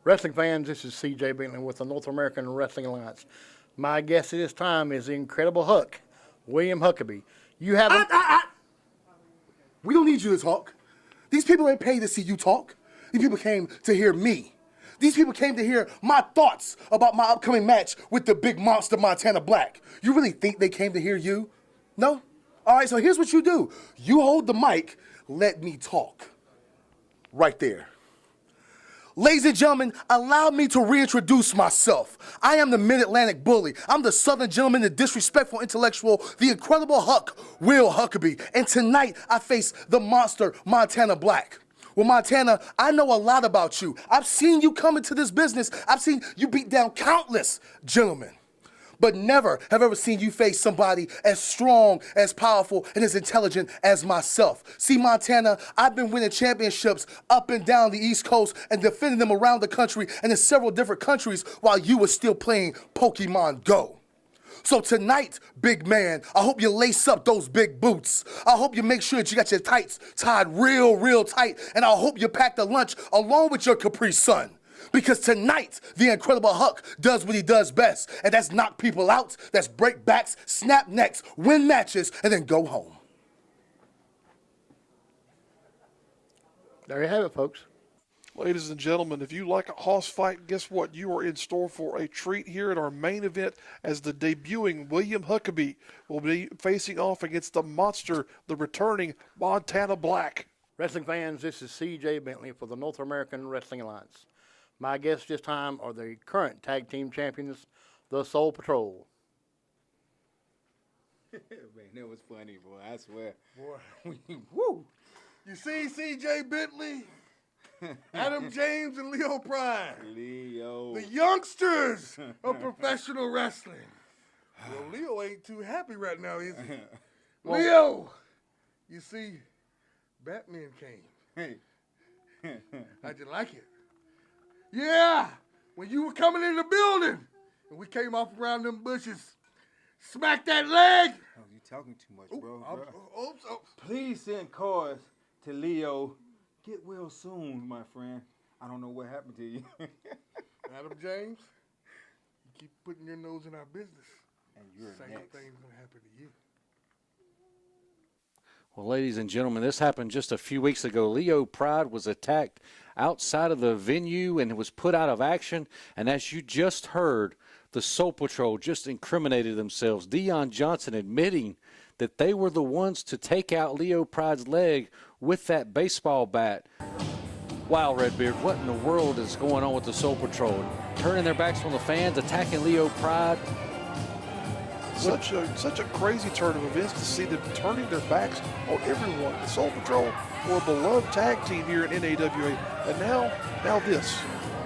Wrestling fans, this is C.J. Bentley with the North American Wrestling Alliance. My guest at this time is the Incredible Hulk, William Huckabee. You have We don't need you to talk. These people ain't paid to see you talk. These people came to hear me. These people came to hear my thoughts about my upcoming match with the big monster Montana Black. You really think they came to hear you? No? All right, so here's what you do. You hold the mic, let me talk. Right there. Ladies and gentlemen, allow me to reintroduce myself. I am the Mid-Atlantic Bully. I'm the Southern Gentleman, the disrespectful intellectual, the Incredible Huck, Will Huckabee. And tonight, I face the monster, Montana Black. Well, Montana, I know a lot about you. I've seen you come into this business. I've seen you beat down countless gentlemen. But never have I ever seen you face somebody as strong, as powerful, and as intelligent as myself. See, Montana, I've been winning championships up and down the East Coast and defending them around the country and in several different countries while you were still playing Pokemon Go. So tonight, big man, I hope you lace up those big boots. I hope you make sure that you got your tights tied real tight, and I hope you pack the lunch along with your Capri Sun. Because tonight, the Incredible Hulk does what he does best, and that's knock people out, that's break backs, snap necks, win matches, and then go home. There you have it, folks. Ladies and gentlemen, if you like a hoss fight, guess what? You are in store for a treat here at our main event as the debuting William Huckabee will be facing off against the monster, the returning Montana Black. Wrestling fans, this is C.J. Bentley for the North American Wrestling Alliance. My guests this time are the current tag team champions, the Soul Patrol. Man, that was funny, boy. I swear. Boy, woo! You see C.J. Bentley, Adam James, and Leo Pride. Leo. The youngsters of professional wrestling. Well, Leo ain't too happy right now, is he? Leo! You see, Batman came. Hey. How'd you like it? Yeah, when you were coming in the building and we came off around them bushes, smack that leg. Oh, you talking too much, bro. Please send cars to Leo. Get well soon, my friend. I don't know what happened to you. Adam James, you keep putting your nose in our business. And you're Same next. thing's gonna happen to you. Well, ladies and gentlemen, this happened just a few weeks ago. Leo Pride was attacked outside of the venue and was put out of action. And as you just heard, the Soul Patrol just incriminated themselves. Dion Johnson admitting that they were the ones to take out Leo Pride's leg with that baseball bat. Wow, Redbeard, what in the world is going on with the Soul Patrol? Turning their backs on the fans, attacking Leo Pride. Such a crazy turn of events to see them turning their backs on everyone. The Soul Patrol were a beloved tag team here in NAWA, and now this.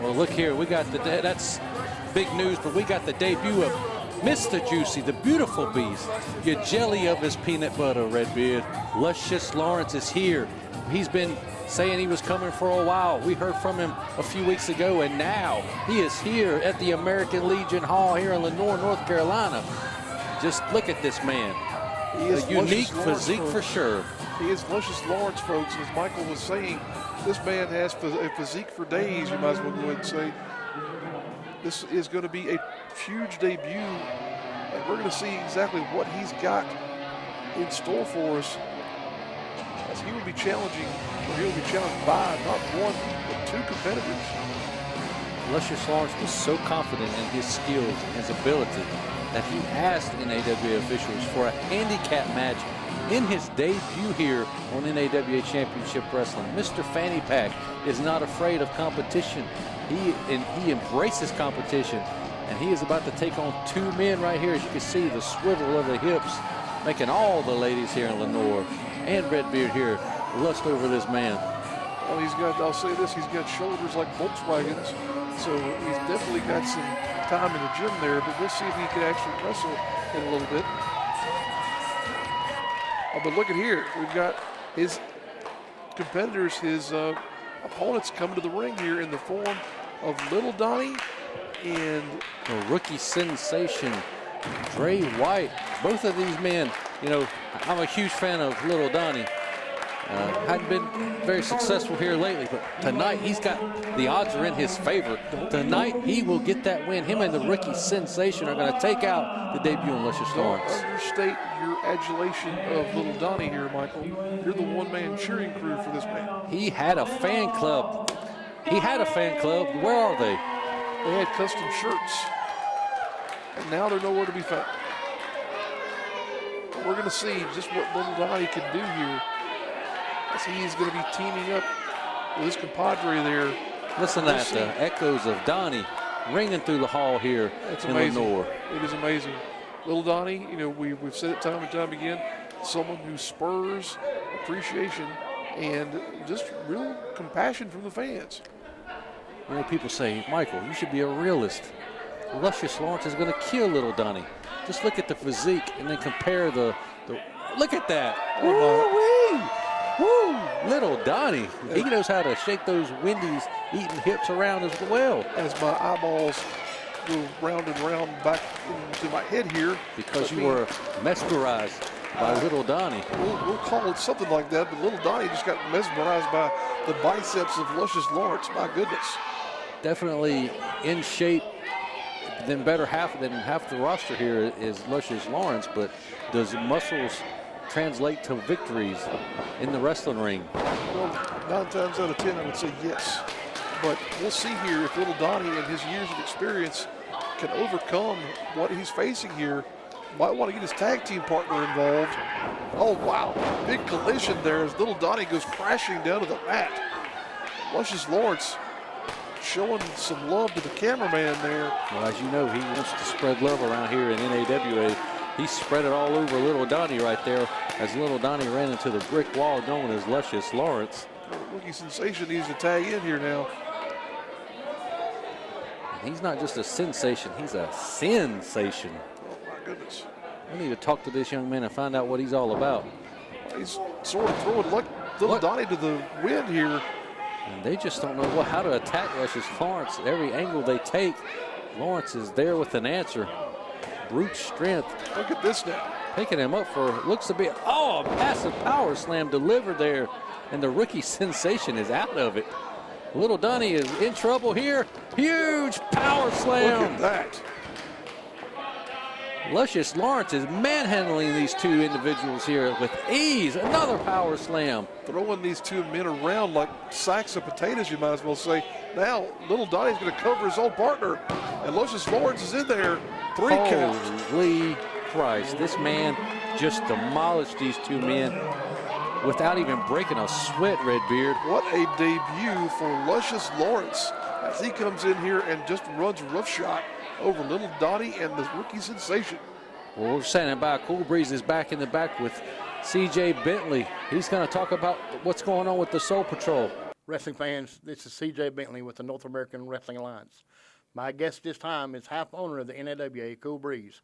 Well, look here, we got that's big news, but we got the debut of Mr. Juicy, the beautiful beast. Your jelly of his peanut butter, Redbeard. Luscious Lawrence is here. He's been saying he was coming for a while. We heard from him a few weeks ago, and now he is here at the American Legion Hall here in Lenoir, North Carolina. Just look at this man. He is a unique Lawrence, physique for sure. He is Luscious Lawrence, folks. As Michael was saying, this man has a physique for days, you might as well go ahead and say. This is going to be a huge debut, and we're going to see exactly what he's got in store for us, as he will be challenging, or he'll be challenged by not one, but two competitors. Luscious Lawrence was so confident in his skills and his ability that he asked NAWA officials for a handicap match in his debut here on NAWA Championship Wrestling. Mr. Fanny Pack is not afraid of competition. he embraces competition, and he is about to take on two men right here. As you can see, the swivel of the hips making all the ladies here in Lenoir and Redbeard here lust over this man. Well, I'll say this, he's got shoulders like Volkswagens, so he's definitely got some time in the gym there, but we'll see if he can actually wrestle in a little bit. Oh, but look at here, we've got his competitors, his opponents coming to the ring here in the form of Little Donnie and the rookie sensation, Dre White. Both of these men, you know, I'm a huge fan of Little Donnie. Hadn't been very successful here lately, but tonight he's got the odds are in his favor. Tonight he will get that win. Him and the rookie sensation are going to take out the debut in Luscious Lawrence. Don't understate your adulation of Little Donnie here, Michael. You're the one-man cheering crew for this man. He had a fan club. Where are they? They had custom shirts, and now they're nowhere to be found. We're going to see just what Little Donnie can do here, as he's going to be teaming up with his compadre there. Listen to that, the echoes of Donnie ringing through the hall here in Lenoir. It is amazing. Little Donnie, you know, we've said it time and time again, someone who spurs appreciation and just real compassion from the fans. You know, people say, Michael, you should be a realist. Luscious Lawrence is going to kill Little Donnie. Just look at the physique and then compare the look at that. Woo! Little Donnie. He knows how to shake those Wendy's eating hips around as well. As my eyeballs go round and round back into my head here. Because you were mesmerized by Little Donnie. We'll call it something like that, but Little Donnie just got mesmerized by the biceps of Luscious Lawrence. My goodness. Definitely in shape. Then half the roster here is Luscious Lawrence, but does muscles translate to victories in the wrestling ring? Well, 9 times out of 10, I would say yes. But we'll see here if Little Donnie and his years of experience can overcome what he's facing here. Might want to get his tag team partner involved. Oh, wow. Big collision there as Little Donnie goes crashing down to the mat. Luscious Lawrence showing some love to the cameraman there. Well, as you know, he wants to spread love around here in NAWA. He spread it all over Little Donnie right there as Little Donnie ran into the brick wall known as Luscious Lawrence. Rookie sensation needs to tag in here now. And he's not just a sensation, he's a sensation. Oh, my goodness. We need to talk to this young man and find out what he's all about. He's sort of throwing Little Donnie to the wind here. And they just don't know how to attack Luscious Lawrence. Every angle they take, Lawrence is there with an answer. Brute strength. Look at this now. Taking him up for, looks to be, a massive power slam delivered there. And the rookie sensation is out of it. Little Donnie is in trouble here. Huge power slam. Look at that. Luscious Lawrence is manhandling these two individuals here with ease. Another power slam. Throwing these two men around like sacks of potatoes, you might as well say. Now, Little Donnie's going to cover his own partner. And Luscious Lawrence is in there. 3 count. Holy Christ. This man just demolished these two men without even breaking a sweat, Redbeard. What a debut for Luscious Lawrence as he comes in here and just runs roughshod over Little Donnie and the rookie sensation. Well, we're standing by. Cool Breeze is back in the back with CJ Bentley. He's going to talk about what's going on with the Soul Patrol. Wrestling fans, this is CJ Bentley with the North American Wrestling Alliance. My guest this time is half owner of the NAWA, Cool Breeze.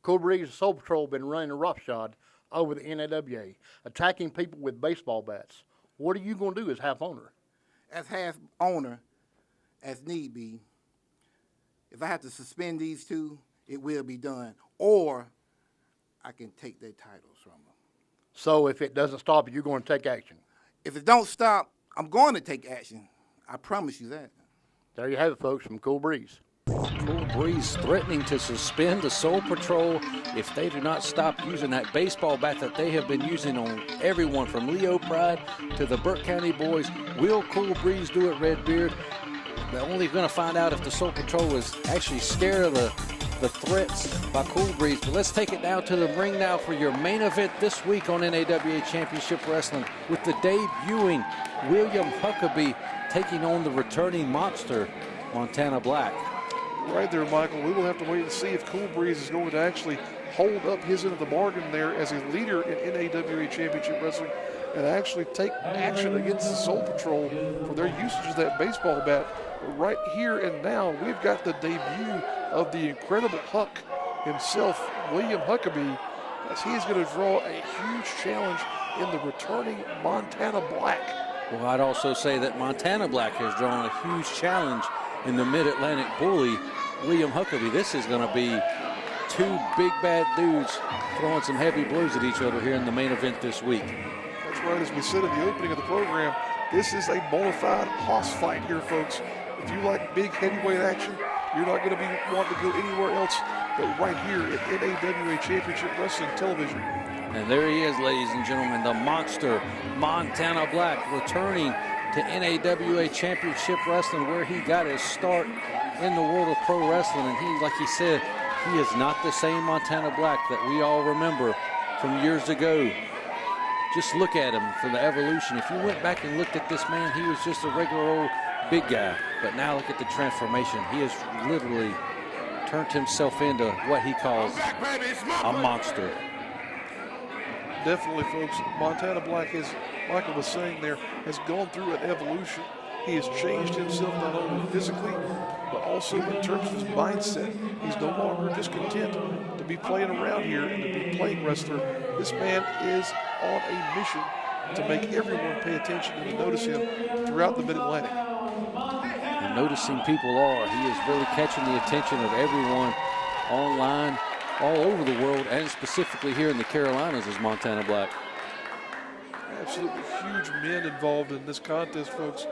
Cool Breeze and Soul Patrol have been running roughshod over the NAWA, attacking people with baseball bats. What are you going to do as half owner? As half owner, as need be, if I have to suspend these two, it will be done. Or I can take their titles from them. So if it doesn't stop, you're going to take action. If it don't stop, I'm going to take action. I promise you that. There you have it, folks, from Cool Breeze. Cool Breeze threatening to suspend the Soul Patrol if they do not stop using that baseball bat that they have been using on everyone from Leo Pride to the Burke County boys. Will Cool Breeze do it, Redbeard? They're only going to find out if the Soul Patrol is actually scared of the threats by Cool Breeze. But let's take it down to the ring now for your main event this week on NAWA Championship Wrestling with the debuting William Huckabee taking on the returning monster, Montana Black. Right there, Michael. We will have to wait and see if Cool Breeze is going to actually hold up his end of the bargain there as a leader in NAWA Championship Wrestling and actually take action against the Soul Patrol for their usage of that baseball bat. But right here and now, we've got the debut of the incredible Huck himself, William Huckabee, as he is going to draw a huge challenge in the returning Montana Black. Well, I'd also say that Montana Black has drawn a huge challenge in the Mid-Atlantic bully, William Huckabee. This is going to be two big bad dudes throwing some heavy blows at each other here in the main event this week. That's right, as we said in the opening of the program, this is a bona fide hoss fight here, folks. If you like big heavyweight action, you're not going to be wanting to go anywhere else but right here at NAWA Championship Wrestling Television. And there he is, ladies and gentlemen, the monster Montana Black returning to NAWA Championship Wrestling, where he got his start in the world of pro wrestling. And he, like he said, he is not the same Montana Black that we all remember from years ago. Just look at him for the evolution. If you went back and looked at this man, he was just a regular old big guy. But now look at the transformation. He has literally turned himself into what he calls a monster. Definitely, folks. Montana Black, as Michael was saying there, has gone through an evolution. He has changed himself not only physically, but also in terms of his mindset. He's no longer just content to be playing around here and to be playing wrestler. This man is on a mission to make everyone pay attention and to notice him throughout the Mid-Atlantic. And noticing people are. He is really catching the attention of everyone online, all over the world, and specifically here in the Carolinas as Montana Black. Absolutely huge men involved in this contest, folks.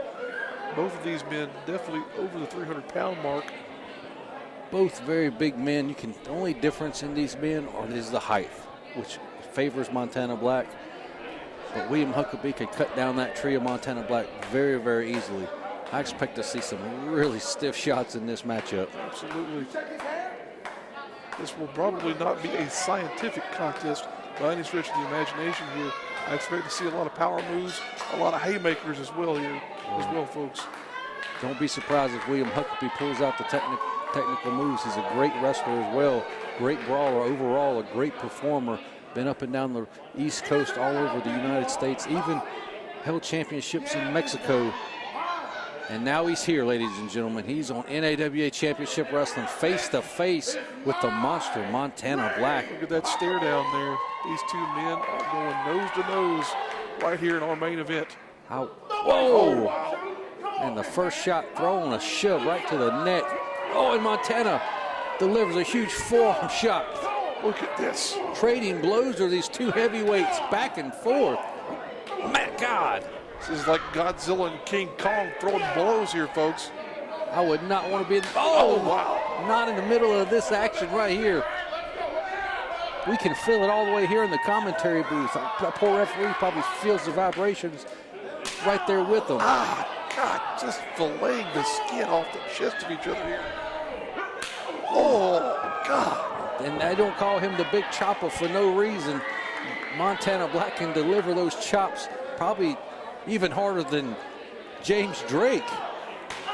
Both of these men definitely over the 300-pound mark. Both very big men. The only difference in these men is the height, which favors Montana Black. But William Huckabee could cut down that tree of Montana Black very, very easily. I expect to see some really stiff shots in this matchup. Absolutely. This will probably not be a scientific contest by any stretch of the imagination here. I expect to see a lot of power moves, a lot of haymakers as well here, folks. Don't be surprised if William Huckabee pulls out the technical moves. He's a great wrestler as well, great brawler overall, a great performer. Been up and down the East Coast, all over the United States, even held championships in Mexico. And now he's here, ladies and gentlemen. He's on NAWA Championship Wrestling face-to-face with the monster Montana Black. Look at that stare down there. These two men are going nose to nose right here in our main event. Whoa! Oh, wow. And the first shot thrown, a shove right to the neck. Oh, and Montana delivers a huge forearm shot. Look at this. Trading blows are these two heavyweights back and forth. My God. This is like Godzilla and King Kong throwing blows here, folks. I would not want to be in, wow. Not in the middle of this action right here. We can feel it all the way here in the commentary booth. That poor referee probably feels the vibrations right there with them. God, just filleting the skin off the chest of each other here. Oh, God. And I don't call him the big chopper for no reason. Montana Black can deliver those chops probably even harder than James Drake.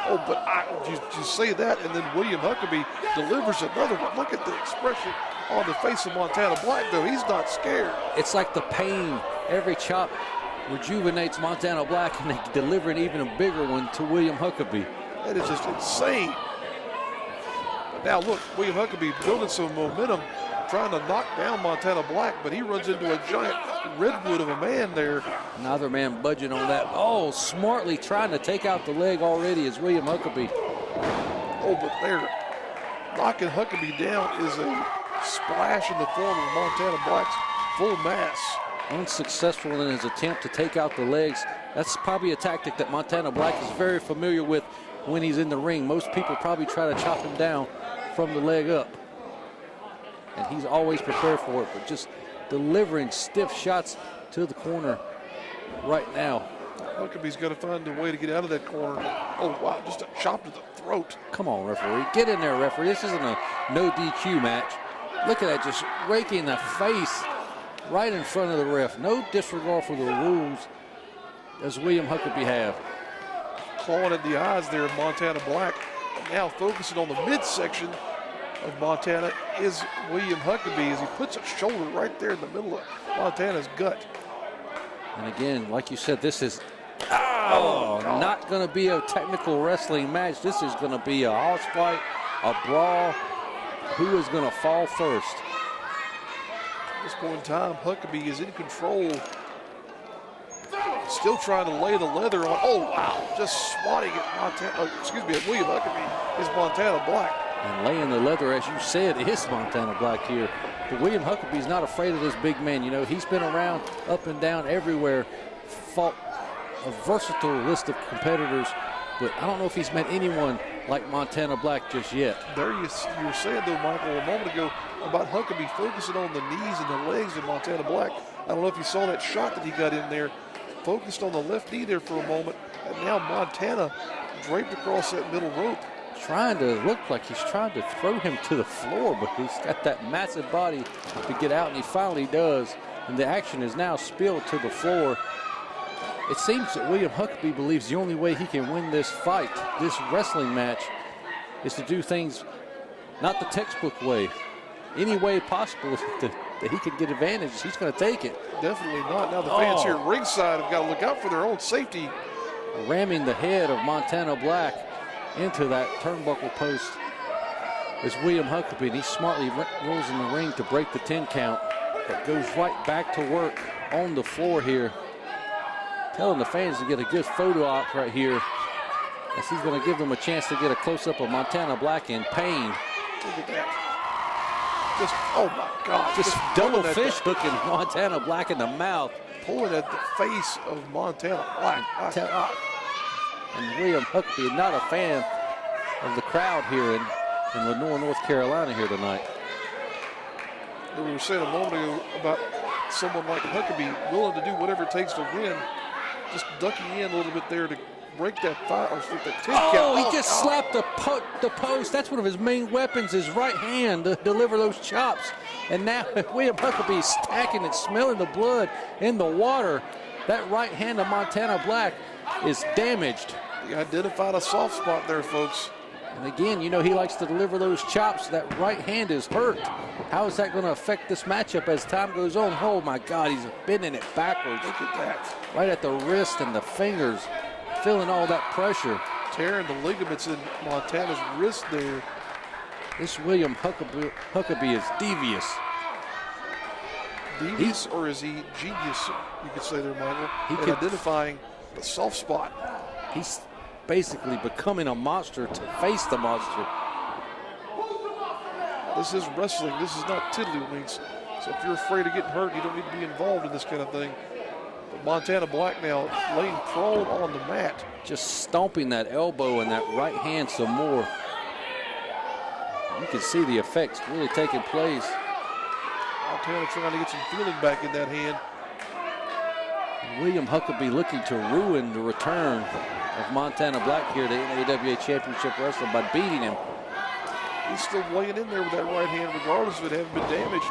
Oh, but you say that, and then William Huckabee delivers another one. Look at the expression on the face of Montana Black, though. He's not scared. It's like the pain. Every chop rejuvenates Montana Black, and they deliver an even a bigger one to William Huckabee. That is just insane. But now, look, William Huckabee building some momentum, trying to knock down Montana Black, but he runs into a giant redwood of a man there. Another man budging on that. Oh, smartly trying to take out the leg already is William Huckabee. Oh, but they're knocking Huckabee down is a splash in the form of Montana Black's full mass. Unsuccessful in his attempt to take out the legs. That's probably a tactic that Montana Black is very familiar with when he's in the ring. Most people probably try to chop him down from the leg up. And he's always prepared for it, but just delivering stiff shots to the corner right now. Huckabee's got to find a way to get out of that corner. Oh, wow, just a chop to the throat. Come on, referee. Get in there, referee. This isn't a no DQ match. Look at that, just raking the face right in front of the ref. No disregard for the rules as William Huckabee have. Clawing at the eyes there of Montana Black. Now focusing on the midsection of Montana is William Huckabee as he puts a shoulder right there in the middle of Montana's gut. And again, like you said, this is not going to be a technical wrestling match. This is going to be a house fight, a brawl. Who is going to fall first? At this point in time, Huckabee is in control. Still trying to lay the leather on. Oh, wow. Just swatting at Montana. At William Huckabee is Montana Black. And laying the leather, as you said, is Montana Black here. But William Huckabee's not afraid of this big man. You know, he's been around up and down everywhere, fought a versatile list of competitors, but I don't know if he's met anyone like Montana Black just yet. There you were saying, though, Michael, a moment ago about Huckabee focusing on the knees and the legs of Montana Black. I don't know if you saw that shot that he got in there. Focused on the left knee there for a moment, and now Montana draped across that middle rope. Trying to look like he's trying to throw him to the floor, but he's got that massive body to get out, and he finally does. And the action is now spilled to the floor. It seems that William Huckabee believes the only way he can win this fight, this wrestling match, is to do things not the textbook way. Any way possible that he can get advantage, he's going to take it. Definitely not. Now the fans here at ringside have got to look out for their own safety. Ramming the head of Montana Black into that turnbuckle post is William Huckabee, and he smartly rolls in the ring to break the 10 count, but goes right back to work on the floor here, telling the fans to get a good photo op right here, as he's going to give them a chance to get a close-up of Montana Black in pain. Look at that. Just, oh my God. Just double fish hooking Montana Black in the mouth. Pulling at the face of Montana Black. My God. And William Huckabee, not a fan of the crowd here in Lenore, North Carolina here tonight. We were saying a moment ago about someone like Huckabee willing to do whatever it takes to win. Just ducking in a little bit there to break that fight or flip that 10 count. Oh, he just slapped the post. That's one of his main weapons, his right hand to deliver those chops. And now William Huckabee's stacking and smelling the blood in the water. That right hand of Montana Black is damaged. He identified a soft spot there, folks. And again, you know, he likes to deliver those chops. That right hand is hurt. How is that going to affect this matchup as time goes on? Oh, my God, he's bending it backwards. Look at that. Right at the wrist and the fingers, feeling all that pressure. Tearing the ligaments in Montana's wrist there. This William Huckabee is devious. Devious, or is he genius, you could say there, Michael, in identifying the soft spot. He's basically becoming a monster to face the monster. This is wrestling. This is not tiddlywinks. So if you're afraid of getting hurt, you don't need to be involved in this kind of thing. But Montana Black now laying prone on the mat. Just stomping that elbow and that right hand some more. You can see the effects really taking place. Montana trying to get some feeling back in that hand. William Huckabee looking to ruin the return of Montana Black here to NAWA Championship Wrestling by beating him. He's still laying in there with that right hand regardless of it having been damaged.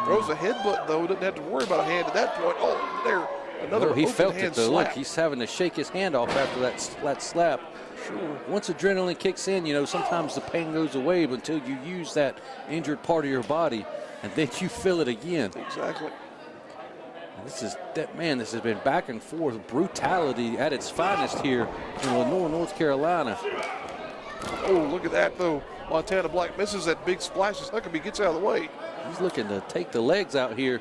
Throws a headbutt, though. Doesn't have to worry about a hand at that point. Oh, there. Another he felt hand it, though. slap. Look, he's having to shake his hand off after that slap. Sure. Once adrenaline kicks in, you know, sometimes the pain goes away, but until you use that injured part of your body, and then you feel it again. Exactly. And this has been back and forth, brutality at its finest here in Lenore, North Carolina. Oh, look at that, though. Montana Black misses that big splash as Huckabee gets out of the way. He's looking to take the legs out here.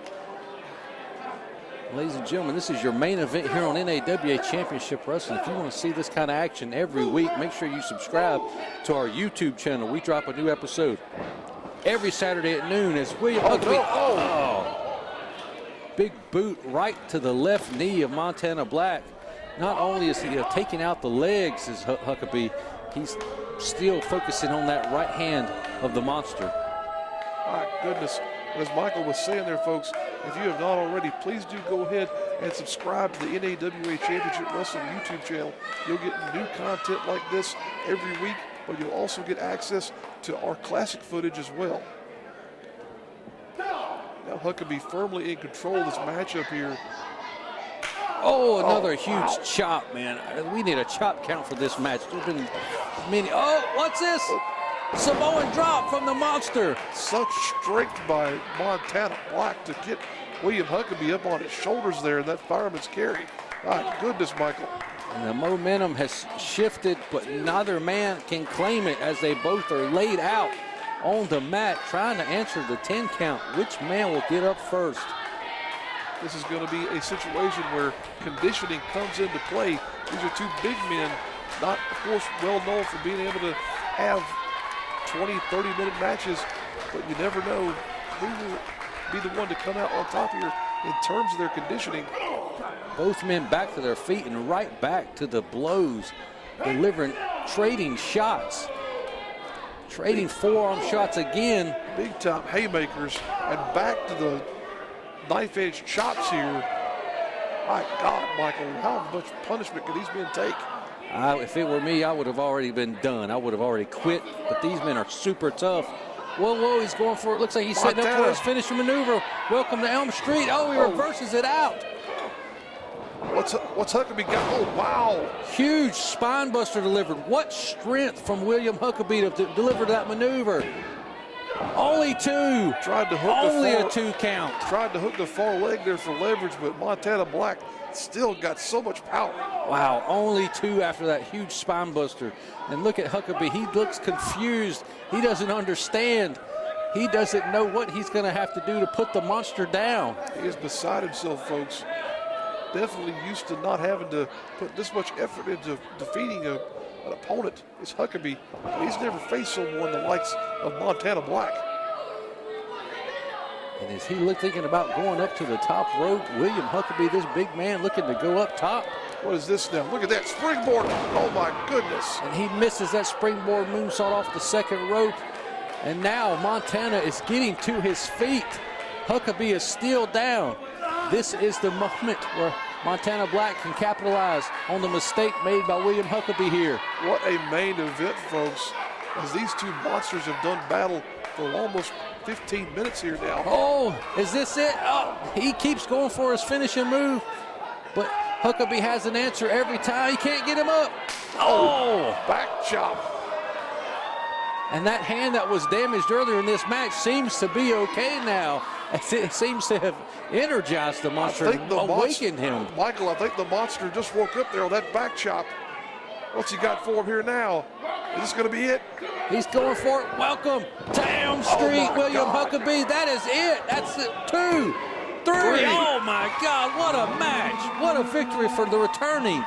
Ladies and gentlemen, this is your main event here on NAWA Championship Wrestling. If you want to see this kind of action every week, make sure you subscribe to our YouTube channel. We drop a new episode every Saturday at noon as William Huckabee. Big boot right to the left knee of Montana Black. Not only is he taking out the legs as Huckabee, he's still focusing on that right hand of the monster. My goodness. As Michael was saying there, folks, if you have not already, please do go ahead and subscribe to the NAWA Championship Wrestling YouTube channel. You'll get new content like this every week, but you'll also get access to our classic footage as well. Now Huckabee firmly in control of this matchup here. Oh, another huge chop, man. We need a chop count for this match. There's been many. Oh, what's this? Samoan drop from the monster. Such strength by Montana Black to get William Huckabee up on his shoulders there in that fireman's carry. My goodness, Michael. And the momentum has shifted, but neither man can claim it as they both are laid out on the mat trying to answer the 10 count. Which man will get up first? This is going to be a situation where conditioning comes into play. These are two big men, not, of course, well known for being able to have 20, 30-minute matches, but you never know who will be the one to come out on top here in terms of their conditioning. Both men back to their feet and right back to the blows, delivering, trading shots, trading forearm shots again. Big time haymakers and back to the knife-edge chops here. My God, Michael, how much punishment could these men take? If it were me, I would have already been done. I would have already quit, but these men are super tough. Whoa, he's going for it. Looks like he's setting up for his finishing maneuver. Welcome to Elm Street. Oh, he reverses it out. What's Huckabee got? Oh, wow. Huge spine buster delivered. What strength from William Huckabee to deliver that maneuver. Only two. Tried to hook Only a 2 count. Tried to hook the far leg there for leverage, but Montana Black still got so much power. Wow, only 2 after that huge spine buster. And look at Huckabee. He looks confused. He doesn't understand. He doesn't know what he's going to have to do to put the monster down. He is beside himself, folks. Definitely used to not having to put this much effort into defeating an opponent. It's Huckabee. He's never faced someone the likes of Montana Black. And is he thinking about going up to the top rope? William Huckabee, this big man, looking to go up top. What is this now? Look at that springboard. Oh, my goodness. And he misses that springboard moonsault off the second rope. And now Montana is getting to his feet. Huckabee is still down. This is the moment where Montana Black can capitalize on the mistake made by William Huckabee here. What a main event, folks, as these two monsters have done battle for almost 15 minutes here now. Oh, is this it? Oh, he keeps going for his finishing move, but Huckabee has an answer every time. He can't get him up. Oh, back chop. And that hand that was damaged earlier in this match seems to be okay now. It seems to have energized the monster and awakened him. Michael, I think the monster just woke up there on that back chop. What's he got for him here now? Is this going to be it? He's going for it. Welcome to Elm Street, William Huckabee. That is it. That's it. 2, 3. Oh, my God. What a match. What a victory for the returning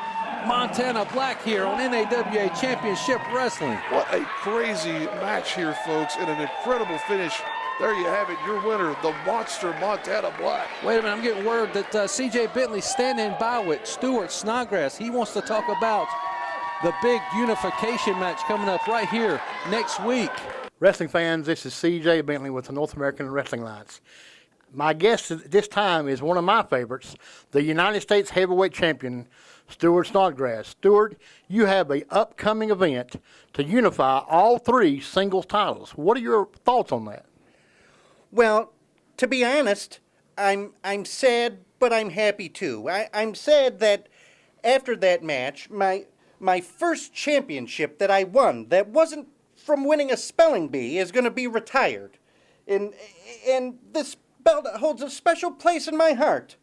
Montana Black here on NAWA Championship Wrestling. What a crazy match here, folks, and an incredible finish. There you have it, your winner, the monster Montana Black. Wait a minute, I'm getting word that C.J. Bentley's standing by with Stuart Snodgrass. He wants to talk about the big unification match coming up right here next week. Wrestling fans, this is C.J. Bentley with the North American Wrestling Alliance. My guest at this time is one of my favorites, the United States Heavyweight Champion, Stuart Snodgrass. Stuart, you have an upcoming event to unify all 3 singles titles. What are your thoughts on that? Well, to be honest, I'm sad, but I'm happy too. I'm sad that after that match, my first championship that I won, that wasn't from winning a spelling bee, is going to be retired. And this belt holds a special place in my heart.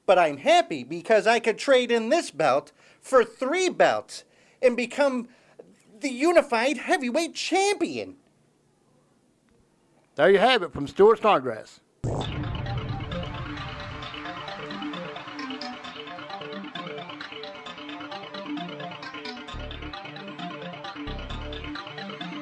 But I'm happy because I could trade in this belt for 3 belts and become the unified heavyweight champion. There you have it from Stuart Snodgrass.